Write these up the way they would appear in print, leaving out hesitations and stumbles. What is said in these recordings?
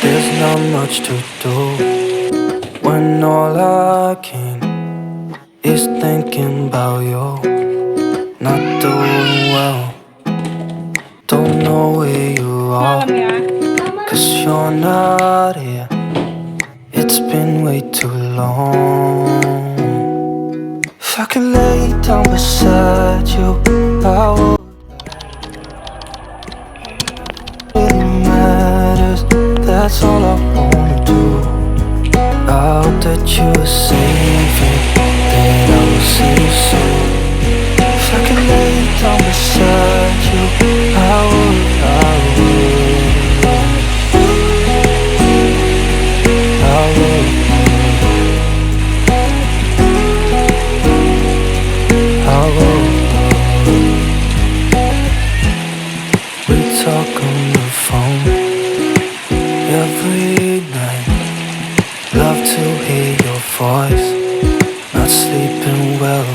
There's not much to do when all I can is thinking about you. Not doing well, don't know where you are, 'cause you're not here. It's been way too long. If I could lay down beside you, I would. Really matters, that's all I wanna do. I hope that you are safe and that I will see you soon. If I could lay down beside you, I would, I would, I would, I would. We talk on the phone every night. Love to hear your voice. Not sleeping well,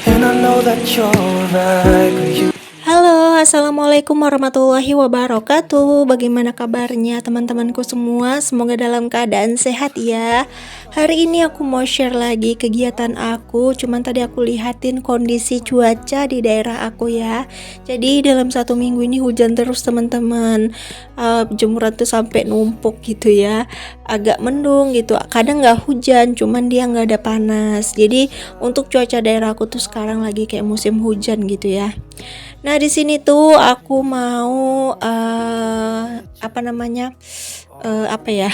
and I know that you're right, but you. Halo, assalamualaikum warahmatullahi wabarakatuh. Bagaimana kabarnya teman-temanku semua? Semoga dalam keadaan sehat ya. Hari ini aku mau share lagi kegiatan aku. Cuman tadi aku lihatin kondisi cuaca di daerah aku ya. Jadi dalam 1 minggu ini hujan terus teman-teman. Jemuran tuh sampai numpuk gitu ya. Agak mendung gitu. Kadang nggak hujan, cuman dia nggak ada panas. Jadi untuk cuaca daerah aku tuh sekarang lagi kayak musim hujan gitu ya. Nah di sini tuh aku mau apa ya?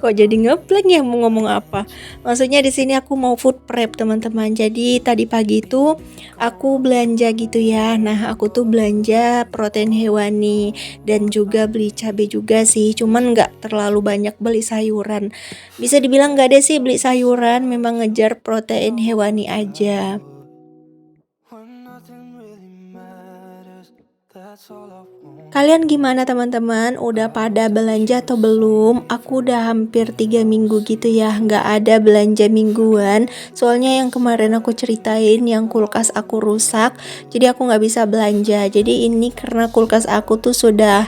Kok jadi ngeblank ya mau ngomong apa? Maksudnya di sini aku mau food prep teman-teman. Jadi tadi pagi tuh aku belanja gitu ya. Nah aku tuh belanja protein hewani dan juga beli cabai juga sih. Cuman nggak terlalu banyak beli sayuran. Bisa dibilang nggak ada sih beli sayuran. Memang ngejar protein hewani aja. Kalian gimana teman-teman? Udah pada belanja atau belum? Aku udah hampir 3 minggu gitu ya nggak ada belanja mingguan. Soalnya yang kemarin aku ceritain yang kulkas aku rusak, jadi aku nggak bisa belanja. Jadi ini karena kulkas aku tuh sudah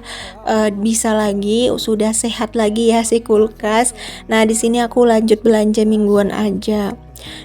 bisa lagi, sudah sehat lagi ya si kulkas. Nah di sini aku lanjut belanja mingguan aja.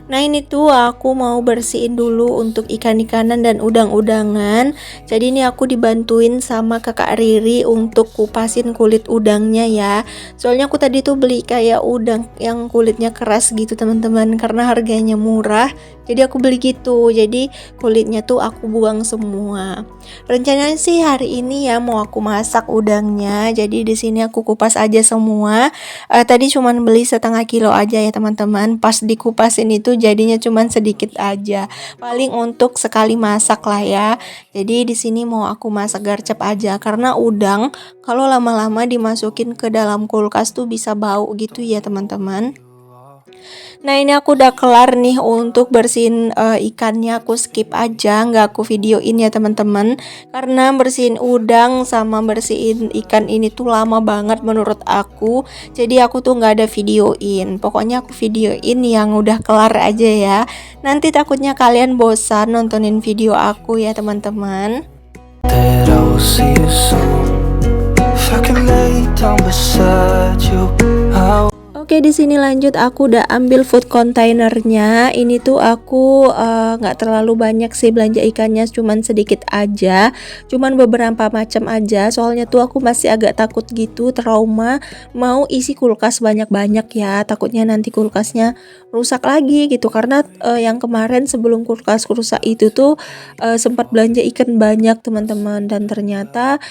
Nah ini tuh aku mau bersihin dulu untuk ikan-ikanan dan udang-udangan. Jadi ini aku dibantuin sama kakak Riri untuk kupasin kulit udangnya ya. Soalnya aku tadi tuh beli kayak udang yang kulitnya keras gitu teman-teman, karena harganya murah. Jadi aku beli gitu. Jadi kulitnya tuh aku buang semua. Rencananya sih hari ini ya mau aku masak udangnya. Jadi di sini aku kupas aja semua. Tadi cuman beli 1/2 kilo aja ya teman-teman. Pas dikupasin itu jadinya cuman sedikit aja. Paling untuk sekali masak lah ya. Jadi di sini mau aku masak garcep aja karena udang kalau lama-lama dimasukin ke dalam kulkas tuh bisa bau gitu ya teman-teman. Nah ini aku udah kelar nih untuk bersihin ikannya, aku skip aja, nggak aku videoin ya teman-teman, karena bersihin udang sama bersihin ikan ini tuh lama banget menurut aku, jadi aku tuh nggak ada videoin. Pokoknya aku videoin yang udah kelar aja ya, nanti takutnya kalian bosan nontonin video aku ya teman-teman. That I will see you soon. If I can lay down beside you, I will. Oke di sini lanjut, aku udah ambil food containernya. Ini tuh aku nggak terlalu banyak sih belanja ikannya, cuman sedikit aja, cuman beberapa macam aja. Soalnya tuh aku masih agak takut gitu, trauma mau isi kulkas banyak-banyak ya. Takutnya nanti kulkasnya rusak lagi gitu. Karena yang kemarin sebelum kulkas rusak itu tuh sempat belanja ikan banyak teman-teman, dan ternyata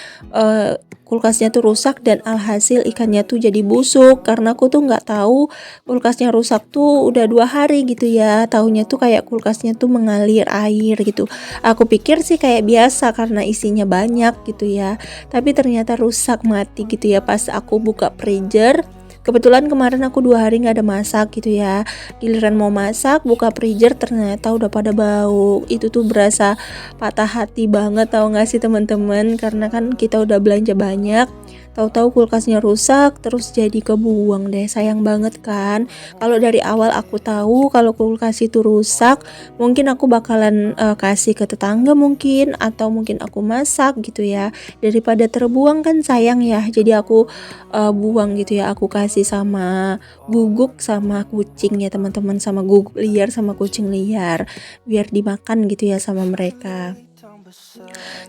kulkasnya tuh rusak dan alhasil ikannya tuh jadi busuk. Karena aku tuh nggak tahu kulkasnya rusak tuh udah 2 hari gitu ya. Taunya tuh kayak kulkasnya tuh mengalir air gitu. Aku pikir sih kayak biasa karena isinya banyak gitu ya. Tapi ternyata rusak, mati gitu ya pas aku buka freezer. Kebetulan kemarin aku 2 hari nggak ada masak gitu ya. Giliran mau masak, buka freezer ternyata udah pada bau. Itu tuh berasa patah hati banget, tau nggak sih teman-teman? Karena kan kita udah belanja banyak, Tahu-tahu kulkasnya rusak terus jadi kebuang deh, sayang banget kan. Kalau dari awal aku tahu kalau kulkas itu rusak, mungkin aku bakalan kasih ke tetangga mungkin, atau mungkin aku masak gitu ya. Daripada terbuang kan sayang ya. Jadi aku buang gitu ya. Aku kasih sama guguk sama kucing ya teman-teman, sama guguk liar sama kucing liar biar dimakan gitu ya sama mereka.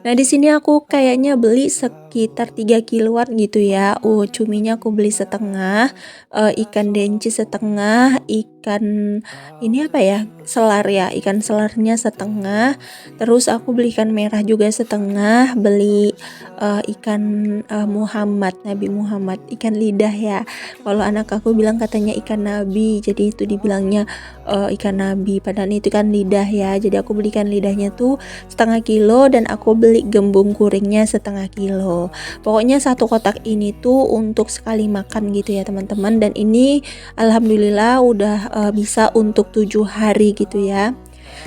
Nah, di sini aku kayaknya beli sekitar 3 kiloan gitu ya. Cuminya aku beli setengah, ikan denci setengah, ikan ini apa ya? Selar ya, ikan selarnya setengah. Terus aku beli ikan merah juga setengah, beli ikan Muhammad, Nabi Muhammad, ikan lidah ya. Kalau anak aku bilang katanya ikan nabi, jadi itu dibilangnya ikan nabi, padahal itu kan lidah ya. Jadi aku belikan lidahnya tuh setengah kilo, dan aku beli gembung kuringnya setengah kilo. Pokoknya satu kotak ini tuh untuk sekali makan gitu ya teman-teman, dan ini alhamdulillah udah bisa untuk 7 hari gitu ya.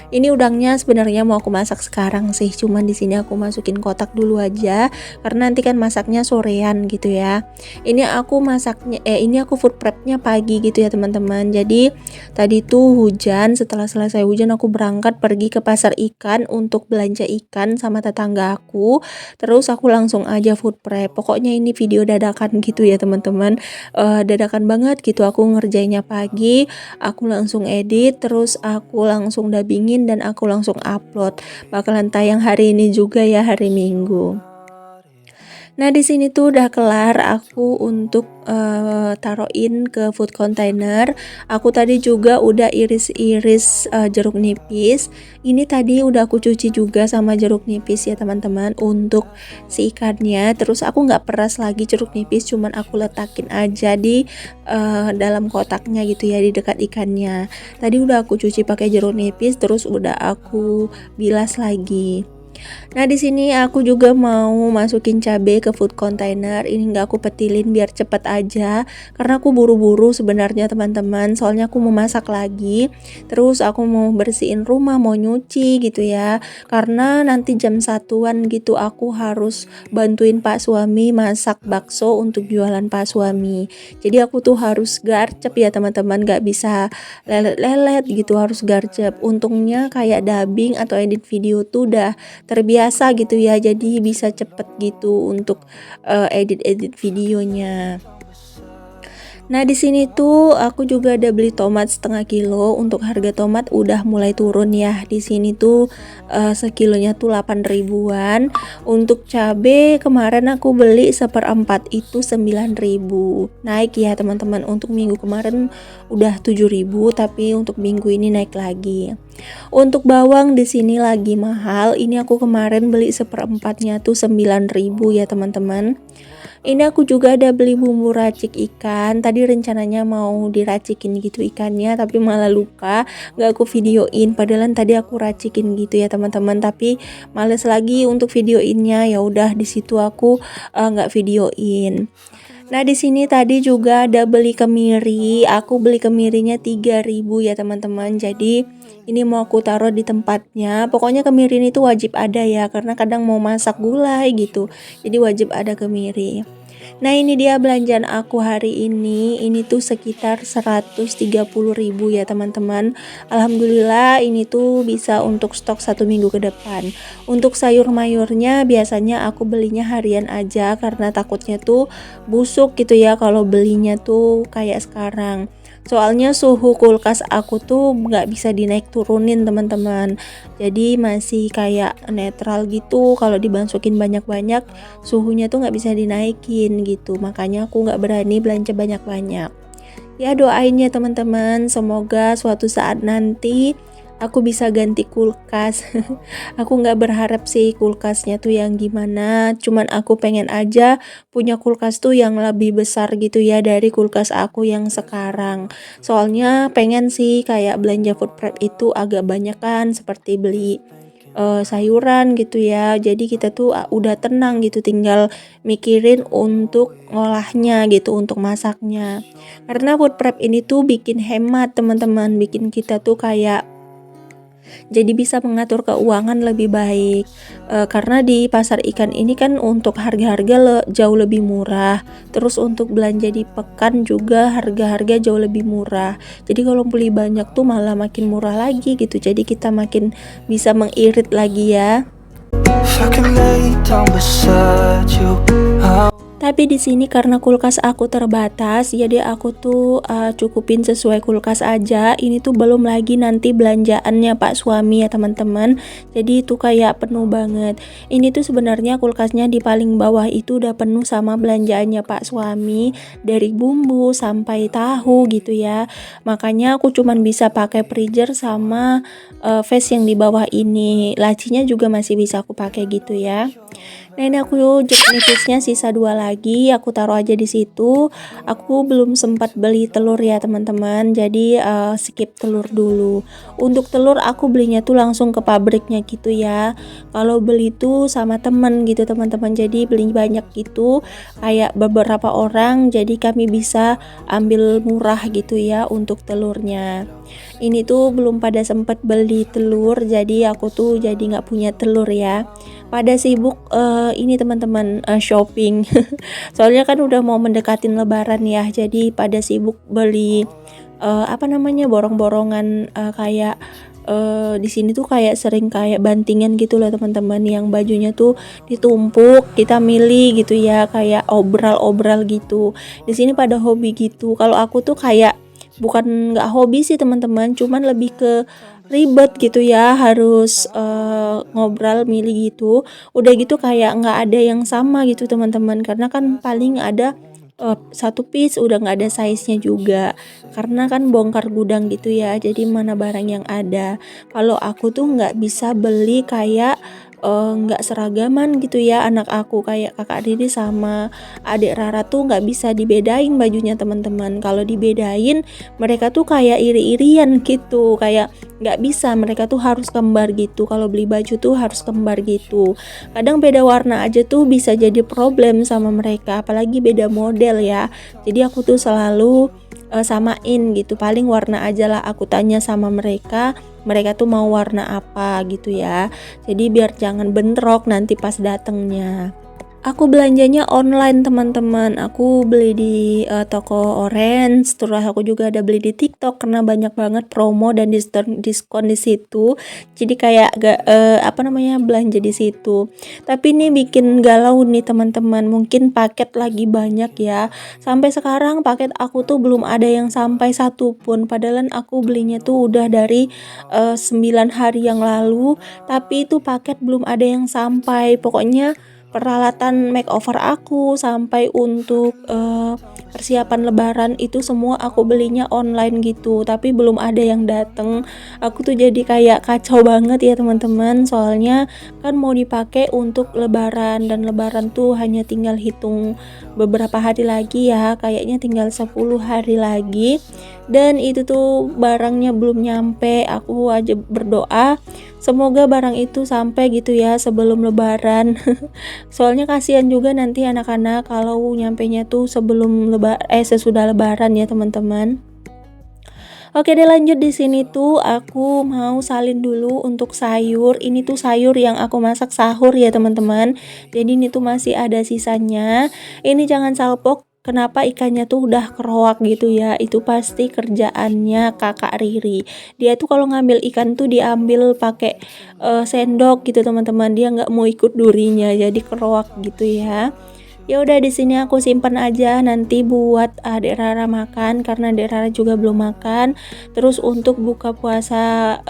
Ini udangnya sebenarnya mau aku masak sekarang sih, cuman di sini aku masukin kotak dulu aja karena nanti kan masaknya sorean gitu ya. Ini aku food prepnya pagi gitu ya teman-teman. Jadi tadi tuh hujan, setelah selesai hujan aku berangkat pergi ke pasar ikan untuk belanja ikan sama tetangga aku. Terus aku langsung aja food prep. Pokoknya ini video dadakan gitu ya teman-teman. Dadakan banget gitu, aku ngerjainnya pagi, aku langsung edit, terus aku langsung dubbingin, dan aku langsung upload. Bakalan tayang hari ini juga ya, hari Minggu. Nah, di sini tuh udah kelar aku untuk taruhin ke food container. Aku tadi juga udah iris-iris jeruk nipis. Ini tadi udah aku cuci juga sama jeruk nipis ya teman-teman untuk si ikannya. Terus aku nggak peras lagi jeruk nipis, cuman aku letakin aja di dalam kotaknya gitu ya, di dekat ikannya. Tadi udah aku cuci pakai jeruk nipis, terus udah aku bilas lagi. Nah, di sini aku juga mau masukin cabai ke food container. Ini nggak aku petilin biar cepet aja, karena aku buru-buru sebenarnya teman-teman. Soalnya aku mau masak lagi, terus aku mau bersihin rumah, mau nyuci gitu ya. Karena nanti jam 1-an gitu aku harus bantuin Pak suami masak bakso untuk jualan Pak suami. Jadi aku tuh harus garcep ya teman-teman, nggak bisa lelet-lelet gitu, harus garcep. Untungnya kayak dubbing atau edit video tuh udah terbiasa gitu ya, jadi bisa cepet gitu untuk edit-edit videonya. Nah, di sini tuh aku juga ada beli tomat setengah kilo. Untuk harga tomat udah mulai turun ya. Di sini tuh sekilonya tuh 8 ribuan. Untuk cabe kemarin aku beli seperempat itu 9.000. Naik ya teman-teman. Untuk minggu kemarin udah 7.000, tapi untuk minggu ini naik lagi. Untuk bawang di sini lagi mahal. Ini aku kemarin beli seperempatnya tuh 9.000 ya teman-teman. Ini aku juga ada beli bumbu racik ikan. Tadi rencananya mau diracikin gitu ikannya, tapi malah lupa, nggak aku videoin. Padahal tadi aku racikin gitu ya teman-teman, tapi males lagi untuk videoinnya. Ya udah di situ aku nggak videoin. Nah, di sini tadi juga ada beli kemiri. Aku beli kemirinya 3.000 ya teman-teman. Jadi ini mau aku taruh di tempatnya. Pokoknya kemiri ini tuh wajib ada ya, karena kadang mau masak gulai gitu. Jadi wajib ada kemiri. Nah, ini dia belanjaan aku hari ini. Ini tuh sekitar 130.000 ya teman-teman. Alhamdulillah ini tuh bisa untuk stok 1 minggu ke depan. Untuk sayur mayurnya biasanya aku belinya harian aja, karena takutnya tuh busuk gitu ya kalau belinya tuh kayak sekarang. Soalnya suhu kulkas aku tuh nggak bisa dinaik turunin teman-teman. Jadi masih kayak netral gitu. Kalau dimasukin banyak-banyak, suhunya tuh nggak bisa dinaikin gitu. Makanya aku nggak berani belanja banyak-banyak. Ya, doain ya teman-teman, semoga suatu saat nanti aku bisa ganti kulkas. Aku nggak berharap sih kulkasnya tuh yang gimana, cuman aku pengen aja punya kulkas tuh yang lebih besar gitu ya dari kulkas aku yang sekarang. Soalnya pengen sih kayak belanja food prep itu agak banyak kan, seperti beli sayuran gitu ya. Jadi kita tuh udah tenang gitu, tinggal mikirin untuk ngolahnya gitu, untuk masaknya. Karena food prep ini tuh bikin hemat teman-teman, bikin kita tuh kayak jadi bisa mengatur keuangan lebih baik. Karena di pasar ikan ini kan untuk harga-harga jauh lebih murah, terus untuk belanja di pekan juga harga-harga jauh lebih murah. Jadi kalau beli banyak tuh malah makin murah lagi gitu, jadi kita makin bisa mengirit lagi ya. If I can lay down beside you, Tapi di sini karena kulkas aku terbatas, jadi aku tuh cukupin sesuai kulkas aja. Ini tuh belum lagi nanti belanjaannya Pak suami ya teman-teman. Jadi itu kayak penuh banget. Ini tuh sebenarnya kulkasnya di paling bawah itu udah penuh sama belanjaannya Pak suami, dari bumbu sampai tahu gitu ya. Makanya aku cuman bisa pakai freezer sama vase yang di bawah ini. Lacinya juga masih bisa aku pakai gitu ya. Nah ini aku jeruk nipisnya sisa 2 lagi, aku taruh aja di situ. Aku belum sempat beli telur ya teman-teman, jadi skip telur dulu. Untuk telur aku belinya tuh langsung ke pabriknya gitu ya. Kalau beli tuh sama temen gitu teman-teman, jadi beli banyak gitu, kayak beberapa orang, jadi kami bisa ambil murah gitu ya untuk telurnya. Ini tuh belum pada sempat beli telur, jadi aku tuh jadi nggak punya telur ya. Pada sibuk ini teman-teman shopping. Soalnya kan udah mau mendekatin lebaran ya, jadi pada sibuk beli borong-borongan kayak di sini tuh kayak sering kayak bantingan gitu loh teman-teman, yang bajunya tuh ditumpuk, kita milih gitu ya, kayak obral-obral gitu. Di sini pada hobi gitu. Kalau aku tuh kayak bukan nggak hobi sih teman-teman, cuman lebih ke ribet gitu ya, harus ngobrol milih gitu. Udah gitu kayak nggak ada yang sama gitu teman-teman, karena kan paling ada satu piece udah nggak ada size-nya juga, karena kan bongkar gudang gitu ya, jadi mana barang yang ada. Kalau aku tuh nggak bisa beli kayak nggak seragaman gitu ya, anak aku kayak kakak Riri sama adik Rara tuh nggak bisa dibedain bajunya teman-teman. Kalau dibedain mereka tuh kayak iri-irian gitu, kayak nggak bisa, mereka tuh harus kembar gitu. Kalau beli baju tuh harus kembar gitu. Kadang beda warna aja tuh bisa jadi problem sama mereka, apalagi beda model ya. Jadi aku tuh selalu samain gitu, paling warna aja lah aku tanya sama mereka, mereka tuh mau warna apa gitu ya. Jadi biar jangan bentrok nanti pas datengnya. Aku belanjanya online teman-teman. Aku beli di toko Orange, terus aku juga ada beli di TikTok karena banyak banget promo dan diskon di situ. Jadi kayak belanja di situ. Tapi ini bikin galau nih teman-teman. Mungkin paket lagi banyak ya. Sampai sekarang paket aku tuh belum ada yang sampai satu pun. Padahal aku belinya tuh udah dari 9 hari yang lalu, tapi itu paket belum ada yang sampai. Pokoknya peralatan makeover aku sampai untuk persiapan lebaran itu semua aku belinya online gitu, tapi belum ada yang dateng. Aku tuh jadi kayak kacau banget ya teman-teman, soalnya kan mau dipakai untuk lebaran, dan lebaran tuh hanya tinggal hitung beberapa hari lagi ya, kayaknya tinggal 10 hari lagi, dan itu tuh barangnya belum nyampe. Aku aja berdoa semoga barang itu sampai gitu ya sebelum lebaran. Soalnya kasihan juga nanti anak-anak kalau nyampenya tuh sesudah lebaran ya teman-teman. Oke deh, lanjut. Di sini tuh aku mau salin dulu untuk sayur. Ini tuh sayur yang aku masak sahur ya teman-teman. Jadi ini tuh masih ada sisanya. Ini jangan salpok, kenapa ikannya tuh udah keroak gitu ya, itu pasti kerjaannya kakak Riri. Dia tuh kalau ngambil ikan tuh diambil pakai sendok gitu teman-teman, dia nggak mau ikut durinya, jadi keroak gitu ya. Ya udah, di sini aku simpan aja nanti buat adik Rara makan, karena adik Rara juga belum makan. Terus untuk buka puasa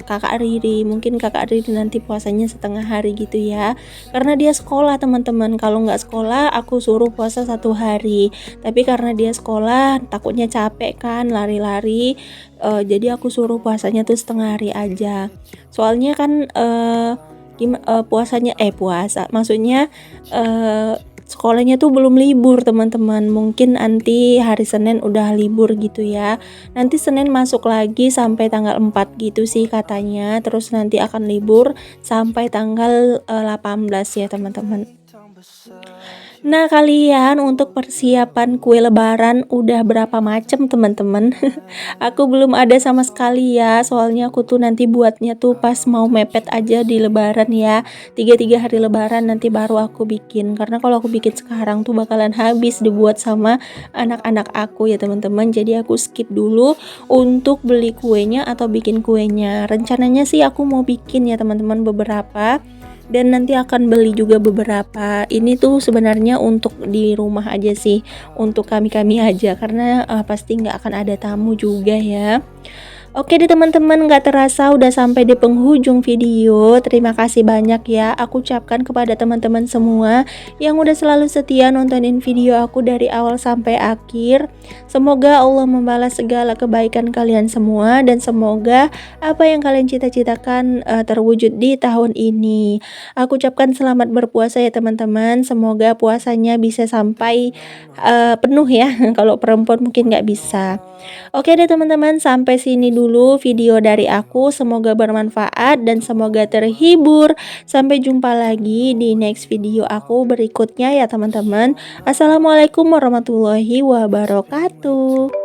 kakak Riri, mungkin kakak Riri nanti puasanya setengah hari gitu ya, karena dia sekolah teman-teman. Kalau nggak sekolah aku suruh puasa 1 hari, tapi karena dia sekolah takutnya capek kan lari-lari, jadi aku suruh puasanya tuh setengah hari aja. Soalnya kan puasa maksudnya sekolahnya tuh belum libur teman-teman, mungkin nanti hari Senin udah libur gitu ya, nanti Senin masuk lagi sampai tanggal 4 gitu sih katanya, terus nanti akan libur sampai tanggal 18 ya teman-teman. Nah, kalian untuk persiapan kue lebaran udah berapa macam teman-teman? Aku belum ada sama sekali ya, soalnya aku tuh nanti buatnya tuh pas mau mepet aja di lebaran ya. Tiga hari lebaran nanti baru aku bikin. Karena kalau aku bikin sekarang tuh bakalan habis dibuat sama anak-anak aku ya teman-teman. Jadi aku skip dulu untuk beli kuenya atau bikin kuenya. Rencananya sih aku mau bikin ya teman-teman beberapa, dan nanti akan beli juga beberapa. Ini tuh sebenarnya untuk di rumah aja sih, untuk kami-kami aja karena pasti nggak akan ada tamu juga ya. Oke deh teman-teman, nggak terasa udah sampai di penghujung video. Terima kasih banyak ya aku ucapkan kepada teman-teman semua yang udah selalu setia nontonin video aku dari awal sampai akhir. Semoga Allah membalas segala kebaikan kalian semua, dan semoga apa yang kalian cita-citakan terwujud di tahun ini. Aku ucapkan selamat berpuasa ya teman-teman. Semoga puasanya bisa sampai penuh ya. Kalau perempuan mungkin nggak bisa. Oke deh teman-teman, sampai sini dulu video dari aku. Semoga bermanfaat dan semoga terhibur. Sampai jumpa lagi di next video aku berikutnya ya teman-teman. Assalamualaikum warahmatullahi wabarakatuh.